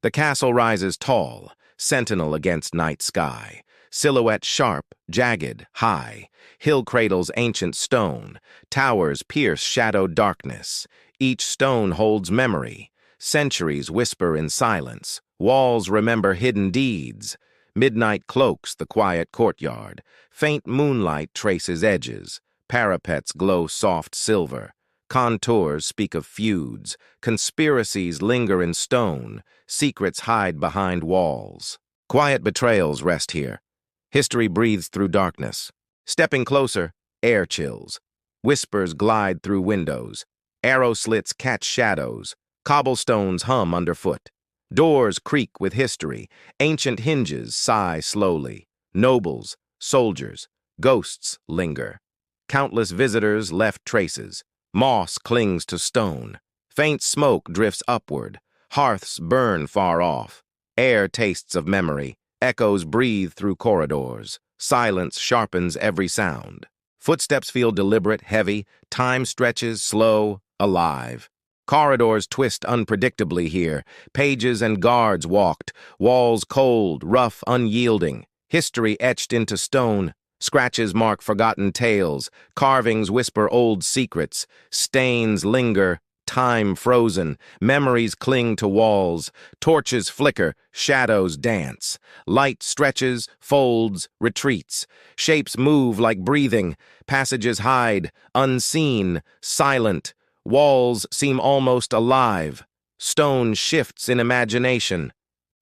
The castle rises tall, sentinel against night sky. Silhouette sharp, jagged, high. Hill cradles ancient stone. Towers pierce shadowed darkness. Each stone holds memory. Centuries whisper in silence. Walls remember hidden deeds. Midnight cloaks the quiet courtyard. Faint moonlight traces edges. Parapets glow soft silver. Contours speak of feuds. Conspiracies linger in stone. Secrets hide behind walls. Quiet betrayals rest here. History breathes through darkness. Stepping closer, air chills. Whispers glide through windows. Arrow slits catch shadows. Cobblestones hum underfoot. Doors creak with history. Ancient hinges sigh slowly. Nobles, soldiers, ghosts linger. Countless visitors left traces. Moss clings to stone. Faint smoke drifts upward. Hearths burn far off. Air tastes of memory. Echoes breathe through corridors. Silence sharpens every sound. Footsteps feel deliberate, heavy. Time stretches, slow, alive. Corridors twist unpredictably here. Pages and guards walked. Walls cold, rough, unyielding. History etched into stone. Scratches mark forgotten tales. Carvings whisper old secrets. Stains linger. Time frozen, memories cling to walls, torches flicker, shadows dance. Light stretches, folds, retreats. Shapes move like breathing, passages hide, unseen, silent. Walls seem almost alive. Stone shifts in imagination.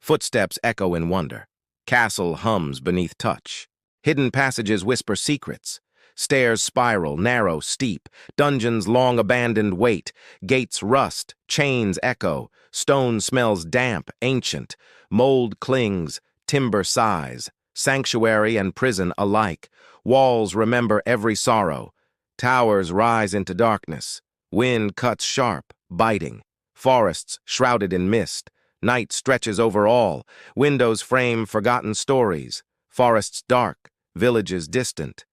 Footsteps echo in wonder. Castle hums beneath touch. Hidden passages whisper secrets. Stairs spiral, narrow, steep. Dungeons long abandoned wait. Gates rust, chains echo. Stone smells damp, ancient. Mold clings, timber sighs. Sanctuary and prison alike. Walls remember every sorrow. Towers rise into darkness. Wind cuts sharp, biting. Forests shrouded in mist. Night stretches over all. Windows frame forgotten stories. Forests dark, villages distant.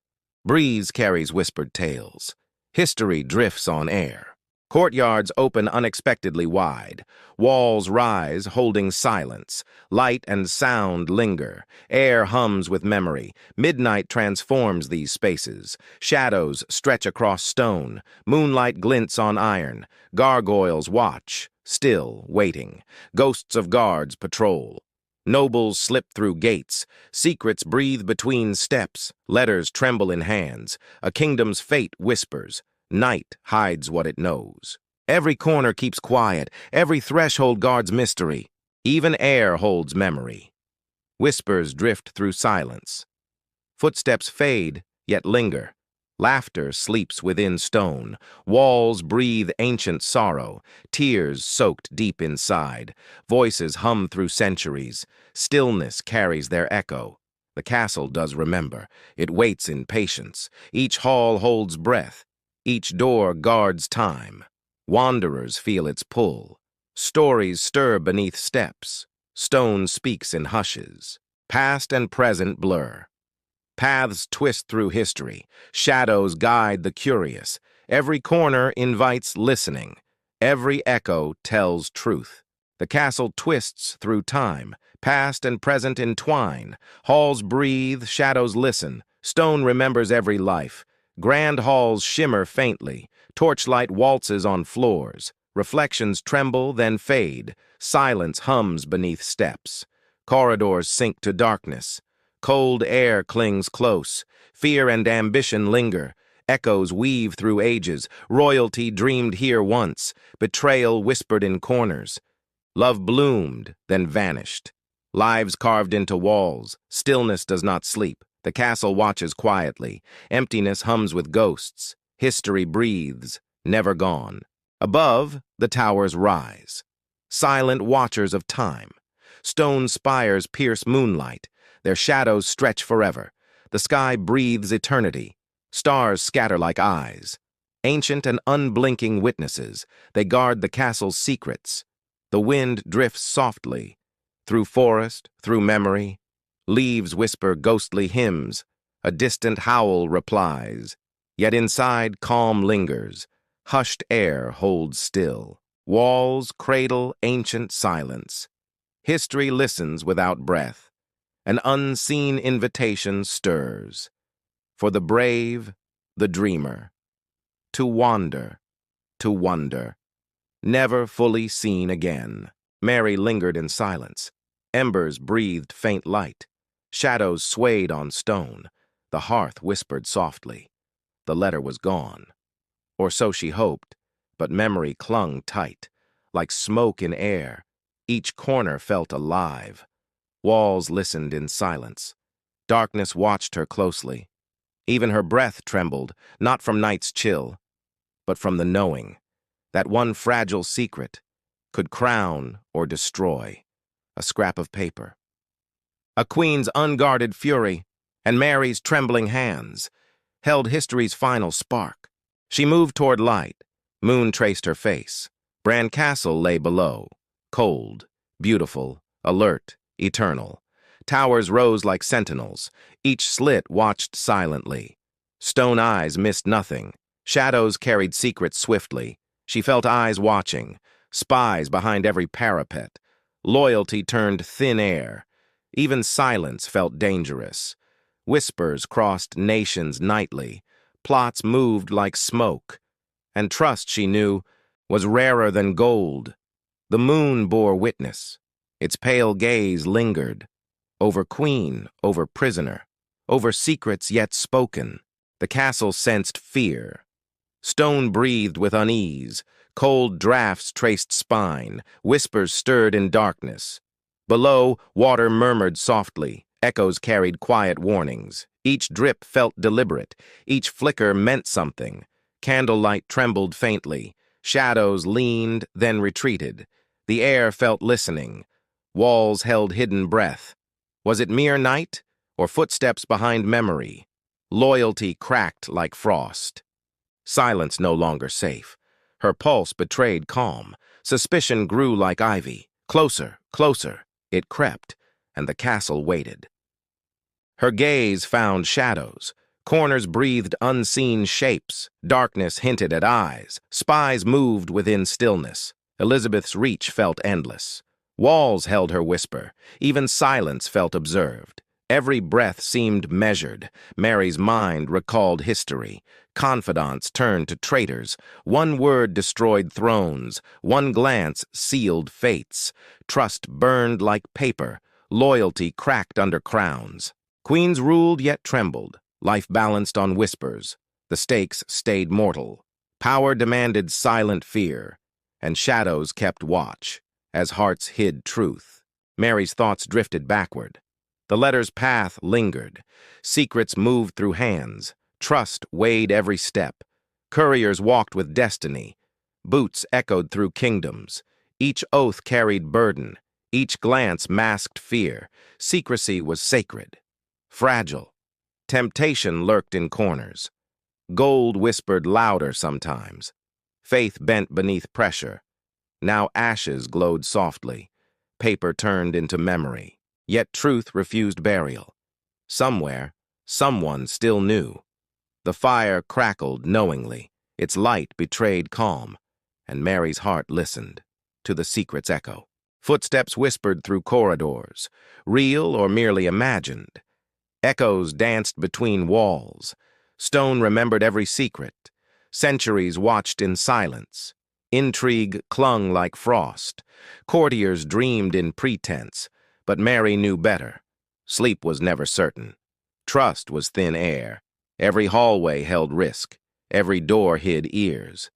Breeze carries whispered tales. History drifts on air. Courtyards open unexpectedly wide. Walls rise, holding silence. Light and sound linger. Air hums with memory. Midnight transforms these spaces. Shadows stretch across stone. Moonlight glints on iron. Gargoyles watch, still waiting. Ghosts of guards patrol. Nobles slip through gates. Secrets breathe between steps. Letters tremble in hands. A kingdom's fate whispers. Night hides what it knows. Every corner keeps quiet. Every threshold guards mystery. Even air holds memory. Whispers drift through silence. Footsteps fade, yet linger. Laughter sleeps within stone. Walls breathe ancient sorrow. Tears soaked deep inside. Voices hum through centuries. Stillness carries their echo. The castle does remember. It waits in patience. Each hall holds breath. Each door guards time. Wanderers feel its pull. Stories stir beneath steps. Stone speaks in hushes. Past and present blur. Paths twist through history. Shadows guide the curious. Every corner invites listening. Every echo tells truth. The castle twists through time. Past and present entwine. Halls breathe, shadows listen. Stone remembers every life. Grand halls shimmer faintly. Torchlight waltzes on floors. Reflections tremble, then fade. Silence hums beneath steps. Corridors sink to darkness. Cold air clings close. Fear and ambition linger. Echoes weave through ages. Royalty dreamed here once. Betrayal whispered in corners. Love bloomed, then vanished. Lives carved into walls. Stillness does not sleep. The castle watches quietly. Emptiness hums with ghosts. History breathes, never gone. Above, the towers rise. Silent watchers of time. Stone spires pierce moonlight. Their shadows stretch forever. The sky breathes eternity. Stars scatter like eyes. Ancient and unblinking witnesses, they guard the castle's secrets. The wind drifts softly. Through forest, through memory. Leaves whisper ghostly hymns. A distant howl replies. Yet inside calm lingers. Hushed air holds still. Walls cradle ancient silence. History listens without breath. An unseen invitation stirs. For the brave, the dreamer. To wander, to wonder. Never fully seen again. Mary lingered in silence. Embers breathed faint light. Shadows swayed on stone. The hearth whispered softly. The letter was gone. Or so she hoped, but memory clung tight. Like smoke in air, each corner felt alive. Walls listened in silence. Darkness watched her closely. Even her breath trembled, not from night's chill, but from the knowing that one fragile secret could crown or destroy a scrap of paper. A queen's unguarded fury and Mary's trembling hands held history's final spark. She moved toward light. Moon traced her face. Bran Castle lay below, cold, beautiful, alert, eternal. Towers rose like sentinels. Each slit watched silently. Stone eyes missed nothing. Shadows carried secrets swiftly. She felt eyes watching, spies behind every parapet. Loyalty turned thin air. Even silence felt dangerous. Whispers crossed nations nightly. Plots moved like smoke. And trust, she knew, was rarer than gold. The moon bore witness. Its pale gaze lingered. Over queen, over prisoner, over secrets yet spoken. The castle sensed fear. Stone breathed with unease. Cold drafts traced spine. Whispers stirred in darkness. Below, water murmured softly. Echoes carried quiet warnings. Each drip felt deliberate. Each flicker meant something. Candlelight trembled faintly. Shadows leaned, then retreated. The air felt listening. Walls held hidden breath. Was it mere night, or footsteps behind memory? Loyalty cracked like frost. Silence no longer safe. Her pulse betrayed calm. Suspicion grew like ivy. Closer, closer. It crept, and the castle waited. Her gaze found shadows. Corners breathed unseen shapes. Darkness hinted at eyes. Spies moved within stillness. Elizabeth's reach felt endless. Walls held her whisper. Even silence felt observed. Every breath seemed measured. Mary's mind recalled history. Confidants turned to traitors. One word destroyed thrones. One glance sealed fates. Trust burned like paper. Loyalty cracked under crowns. Queens ruled yet trembled. Life balanced on whispers. The stakes stayed mortal. Power demanded silent fear, and shadows kept watch as hearts hid truth. Mary's thoughts drifted backward. The letter's path lingered. Secrets moved through hands. Trust weighed every step. Couriers walked with destiny. Boots echoed through kingdoms. Each oath carried burden. Each glance masked fear. Secrecy was sacred. Fragile. Temptation lurked in corners. Gold whispered louder sometimes. Faith bent beneath pressure. Now ashes glowed softly. Paper turned into memory. Yet truth refused burial. Somewhere, someone still knew. The fire crackled knowingly. Its light betrayed calm, and Mary's heart listened to the secret's echo. Footsteps whispered through corridors, real or merely imagined. Echoes danced between walls. Stone remembered every secret. Centuries watched in silence. Intrigue clung like frost. Courtiers dreamed in pretense, but Mary knew better. Sleep was never certain. Trust was thin air. Every hallway held risk. Every door hid ears.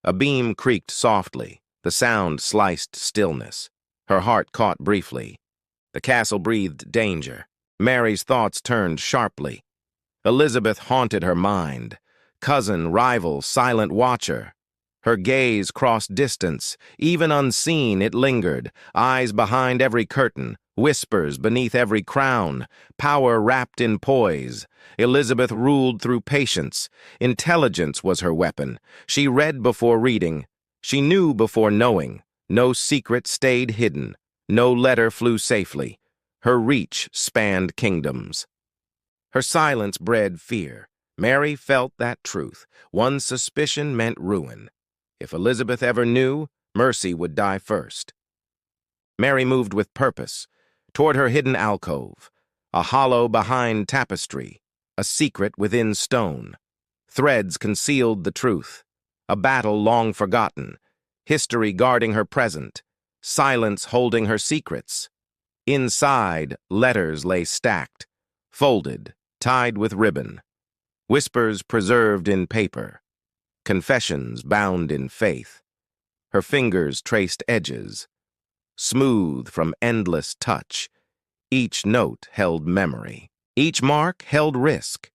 A beam creaked softly. The sound sliced stillness. Her heart caught briefly. The castle breathed danger. Mary's thoughts turned sharply. Elizabeth haunted her mind. Cousin, rival, silent watcher. Her gaze crossed distance. Even unseen, it lingered. Eyes behind every curtain. Whispers beneath every crown. Power wrapped in poise. Elizabeth ruled through patience. Intelligence was her weapon. She read before reading. She knew before knowing. No secret stayed hidden. No letter flew safely. Her reach spanned kingdoms. Her silence bred fear. Mary felt that truth. One suspicion meant ruin. If Elizabeth ever knew, Mercy would die first. Mary moved with purpose, toward her hidden alcove, a hollow behind tapestry, a secret within stone. Threads concealed the truth, a battle long forgotten, history guarding her present, silence holding her secrets. Inside, letters lay stacked, folded, tied with ribbon, whispers preserved in paper, confessions bound in faith. Her fingers traced edges, smooth from endless touch. Each note held memory. Each mark held risk.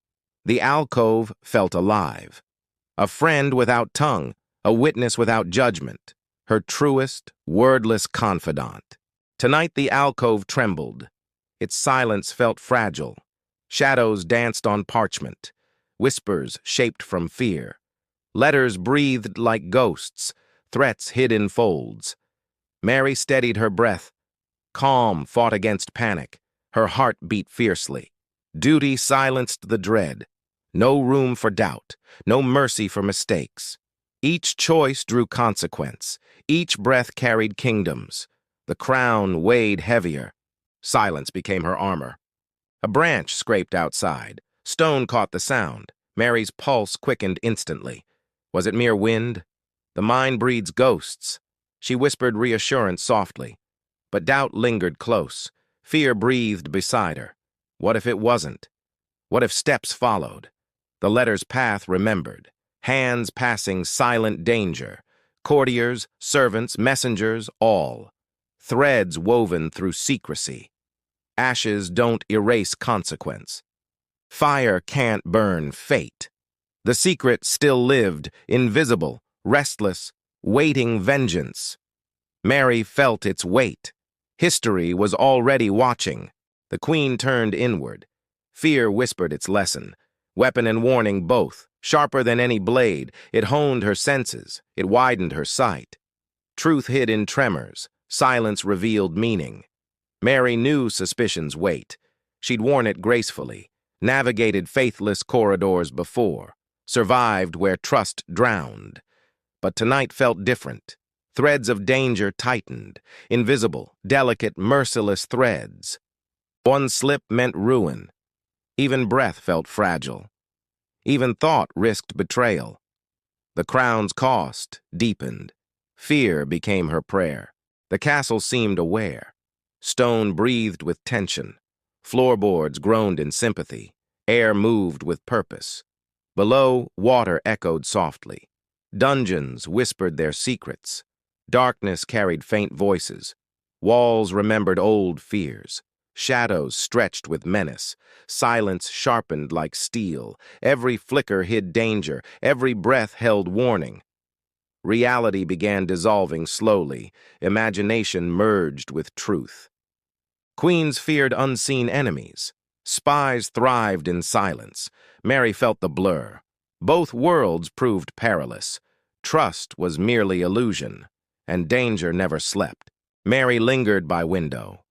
The alcove felt alive. A friend without tongue, a witness without judgment, her truest, wordless confidant. Tonight the alcove trembled. Its silence felt fragile. Shadows danced on parchment. Whispers shaped from fear. Letters breathed like ghosts. Threats hid in folds. Mary steadied her breath. Calm fought against panic. Her heart beat fiercely. Duty silenced the dread. No room for doubt. No mercy for mistakes. Each choice drew consequence. Each breath carried kingdoms. The crown weighed heavier. Silence became her armor. A branch scraped outside. Stone caught the sound. Mary's pulse quickened instantly. Was it mere wind? The mind breeds ghosts. She whispered reassurance softly. But doubt lingered close. Fear breathed beside her. What if it wasn't? What if steps followed? The letter's path remembered. Hands passing silent danger. Courtiers, servants, messengers, all. Threads woven through secrecy. Ashes don't erase consequence. Fire can't burn fate. The secret still lived, invisible, restless, waiting vengeance. Mary felt its weight. History was already watching. The queen turned inward. Fear whispered its lesson. Weapon and warning both. Sharper than any blade, it honed her senses. It widened her sight. Truth hid in tremors. Silence revealed meaning. Mary knew suspicion's weight. She'd worn it gracefully, navigated faithless corridors before, survived where trust drowned. But tonight felt different. Threads of danger tightened, invisible, delicate, merciless threads. One slip meant ruin. Even breath felt fragile. Even thought risked betrayal. The crown's cost deepened. Fear became her prayer. The castle seemed aware. Stone breathed with tension. Floorboards groaned in sympathy. Air moved with purpose. Below, water echoed softly. Dungeons whispered their secrets. Darkness carried faint voices. Walls remembered old fears. Shadows stretched with menace. Silence sharpened like steel. Every flicker hid danger. Every breath held warning. Reality began dissolving slowly. Imagination merged with truth. Queens feared unseen enemies. Spies thrived in silence. Mary felt the blur. Both worlds proved perilous. Trust was merely illusion, and danger never slept. Mary lingered by window.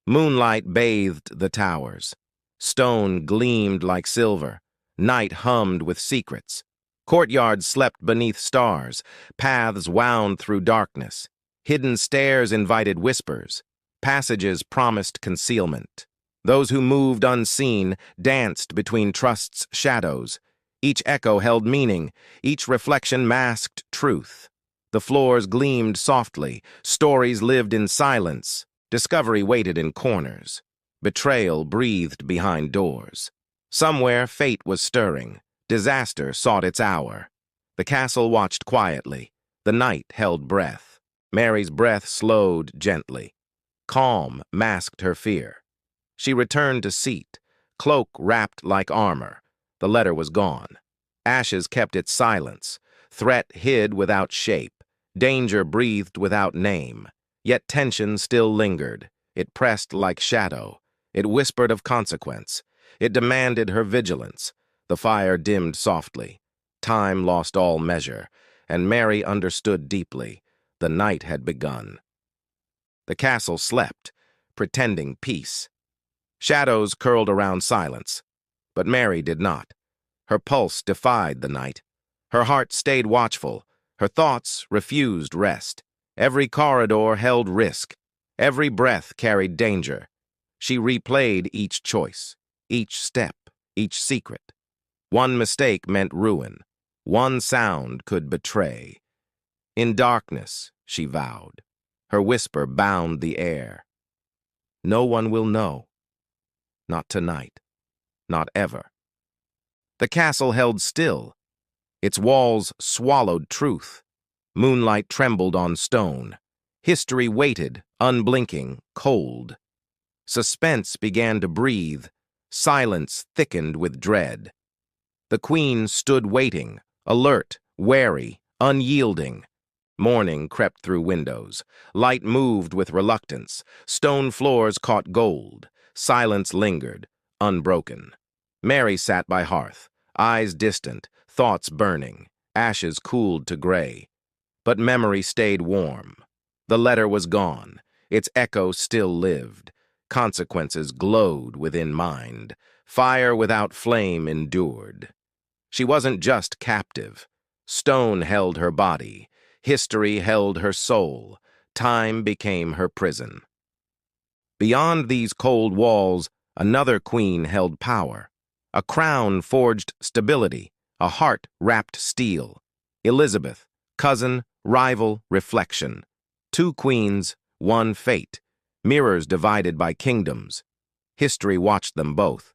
Moonlight bathed the towers. Stone gleamed like silver. Night hummed with secrets. Courtyards slept beneath stars. Paths wound through darkness. Hidden stairs invited whispers. Passages promised concealment. Those who moved unseen danced between trust's shadows. Each echo held meaning. Each reflection masked truth. The floors gleamed softly. Stories lived in silence. Discovery waited in corners. Betrayal breathed behind doors. Somewhere fate was stirring. Disaster sought its hour. The castle watched quietly. The night held breath. Mary's breath slowed gently. Calm masked her fear. She returned to seat, cloak wrapped like armor. The letter was gone. Ashes kept its silence. Threat hid without shape. Danger breathed without name. Yet tension still lingered. It pressed like shadow. It whispered of consequence. It demanded her vigilance. The fire dimmed softly. Time lost all measure, and Mary understood deeply. The night had begun. The castle slept, pretending peace. Shadows curled around silence, but Mary did not. Her pulse defied the night. Her heart stayed watchful. Her thoughts refused rest. Every corridor held risk. Every breath carried danger. She replayed each choice, each step, each secret. One mistake meant ruin. One sound could betray. In darkness, she vowed. Her whisper bound the air. No one will know. Not tonight. Not ever. The castle held still. Its walls swallowed truth. Moonlight trembled on stone. History waited, unblinking, cold. Suspense began to breathe. Silence thickened with dread. The queen stood waiting, alert, wary, unyielding. Morning crept through windows. Light moved with reluctance. Stone floors caught gold. Silence lingered, unbroken. Mary sat by hearth, eyes distant, thoughts burning. Ashes cooled to gray. But memory stayed warm. The letter was gone. Its echo still lived. Consequences glowed within mind. Fire without flame endured. She wasn't just captive. Stone held her body. History held her soul. Time became her prison. Beyond these cold walls, another queen held power. A crown forged stability. A heart wrapped steel. Elizabeth, cousin, rival, reflection. Two queens, one fate. Mirrors divided by kingdoms. History watched them both.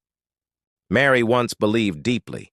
Mary once believed deeply.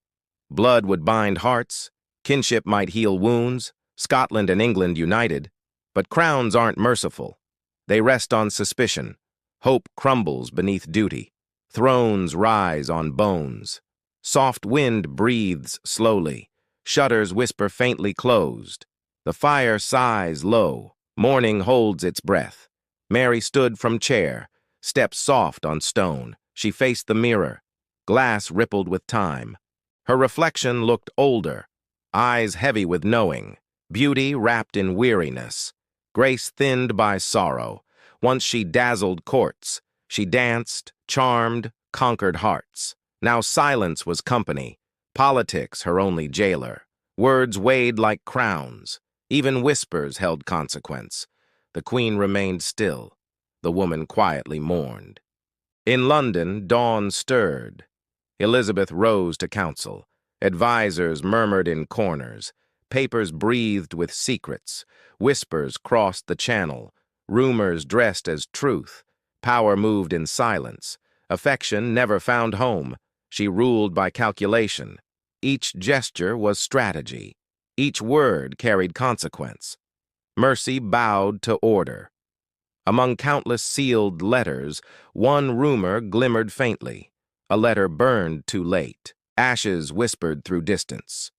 Blood would bind hearts. Kinship might heal wounds. Scotland and England united. But crowns aren't merciful. They rest on suspicion. Hope crumbles beneath duty. Thrones rise on bones. Soft wind breathes slowly. Shutters whisper faintly closed. The fire sighs low. Morning holds its breath. Mary stood from chair, steps soft on stone. She faced the mirror. Glass rippled with time. Her reflection looked older, eyes heavy with knowing, beauty wrapped in weariness, grace thinned by sorrow. Once she dazzled courts. She danced, charmed, conquered hearts. Now silence was company, politics her only jailer. Words weighed like crowns. Even whispers held consequence. The queen remained still. The woman quietly mourned. In London, dawn stirred. Elizabeth rose to counsel. Advisers murmured in corners. Papers breathed with secrets. Whispers crossed the channel. Rumors dressed as truth. Power moved in silence. Affection never found home. She ruled by calculation. Each gesture was strategy. Each word carried consequence. Mercy bowed to order. Among countless sealed letters, one rumor glimmered faintly. A letter burned too late. Ashes whispered through distance.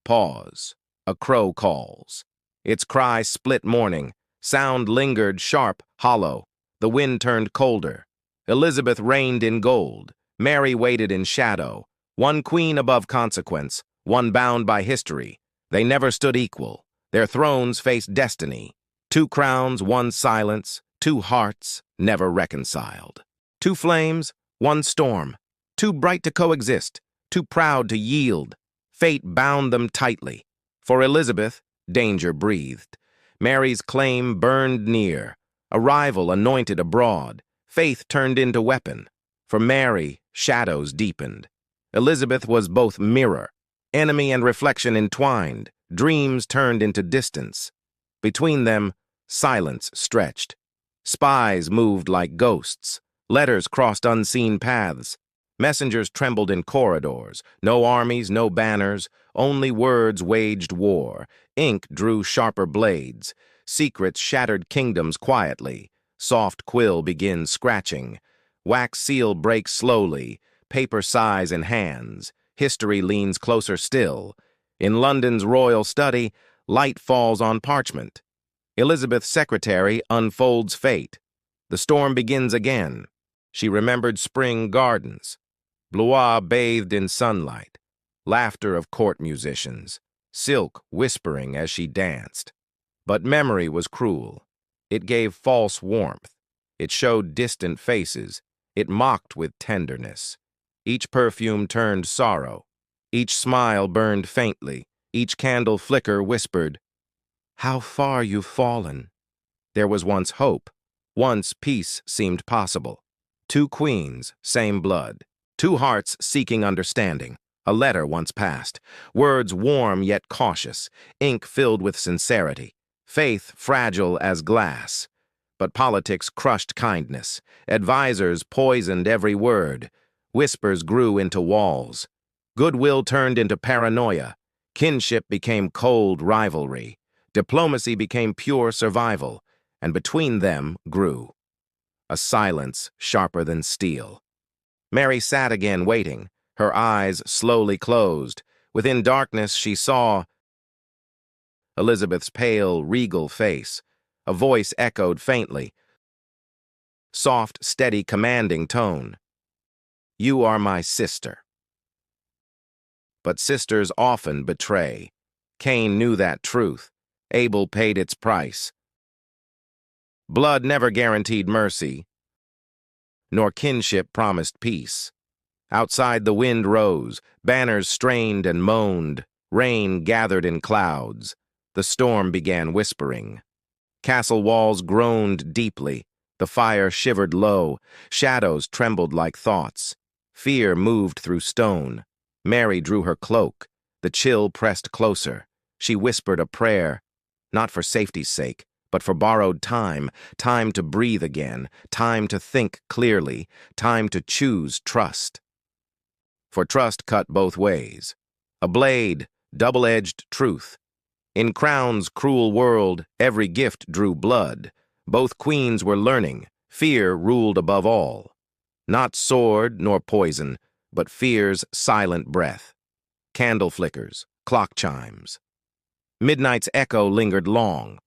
Pause. A crow calls. Its cry split morning. Sound lingered sharp, hollow. The wind turned colder. Elizabeth reigned in gold. Mary waited in shadow. One queen above consequence, one bound by history. They never stood equal. Their thrones faced destiny. Two crowns, one silence. Two hearts, never reconciled. Two flames, one storm. Too bright to coexist. Too proud to yield. Fate bound them tightly. For Elizabeth, danger breathed. Mary's claim burned near. A rival anointed abroad. Faith turned into weapon. For Mary, shadows deepened. Elizabeth was both mirror. Enemy and reflection entwined. Dreams turned into distance. Between them, silence stretched. Spies moved like ghosts. Letters crossed unseen paths. Messengers trembled in corridors. No armies, no banners. Only words waged war. Ink drew sharper blades. Secrets shattered kingdoms quietly. Soft quill begins scratching. Wax seal breaks slowly. Paper sighs in hands. History leans closer still. In London's royal study, light falls on parchment. Elizabeth's secretary unfolds fate. The storm begins again. She remembered spring gardens. Blois bathed in sunlight. Laughter of court musicians. Silk whispering as she danced. But memory was cruel. It gave false warmth. It showed distant faces. It mocked with tenderness. Each perfume turned sorrow. Each smile burned faintly. Each candle flicker whispered, "How far you've fallen." There was once hope. Once peace seemed possible. Two queens, same blood. Two hearts seeking understanding. A letter once passed. Words warm yet cautious. Ink filled with sincerity. Faith fragile as glass. But politics crushed kindness. Advisors poisoned every word. Whispers grew into walls. Goodwill turned into paranoia. Kinship became cold rivalry. Diplomacy became pure survival. And between them grew a silence sharper than steel. Mary sat again waiting, her eyes slowly closed. Within darkness she saw Elizabeth's pale, regal face. A voice echoed faintly. Soft, steady, commanding tone. "You are my sister." But sisters often betray. Cain knew that truth. Abel paid its price. Blood never guaranteed mercy, nor kinship promised peace. Outside the wind rose, banners strained and moaned, rain gathered in clouds. The storm began whispering. Castle walls groaned deeply, the fire shivered low, shadows trembled like thoughts. Fear moved through stone. Mary drew her cloak. The chill pressed closer. She whispered a prayer, not for safety's sake, but for borrowed time, time to breathe again, time to think clearly, time to choose trust. For trust cut both ways. A blade, double-edged truth. In Crown's cruel world, every gift drew blood. Both queens were learning. Fear ruled above all. Not sword nor poison, but fear's silent breath. Candle flickers, clock chimes. Midnight's echo lingered long.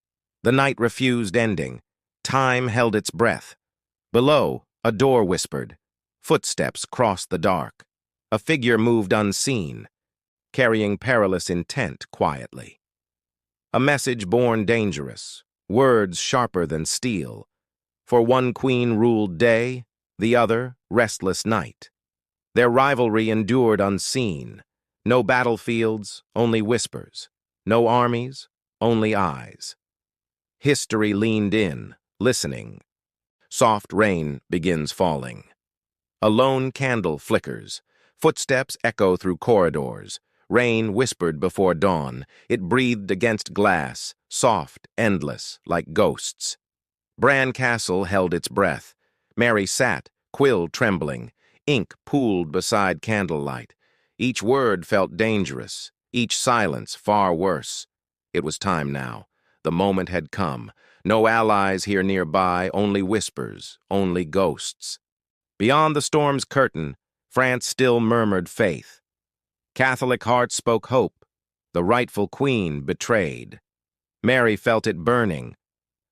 The night refused ending. Time held its breath. Below, a door whispered. Footsteps crossed the dark. A figure moved unseen, carrying perilous intent quietly. A message born dangerous, words sharper than steel. For one queen ruled day, the other restless night. Their rivalry endured unseen. No battlefields, only whispers. No armies, only eyes. History leaned in, listening. Soft rain begins falling. A lone candle flickers. Footsteps echo through corridors. Rain whispered before dawn. It breathed against glass, soft, endless, like ghosts. Bran Castle held its breath. Mary sat, quill trembling. Ink pooled beside candlelight. Each word felt dangerous, each silence far worse. It was time now. The moment had come. No allies here nearby, only whispers, only ghosts. Beyond the storm's curtain, France still murmured faith. Catholic hearts spoke hope. The rightful queen betrayed. Mary felt it burning.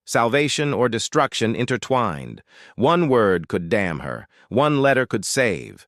Salvation or destruction intertwined. One word could damn her. One letter could save.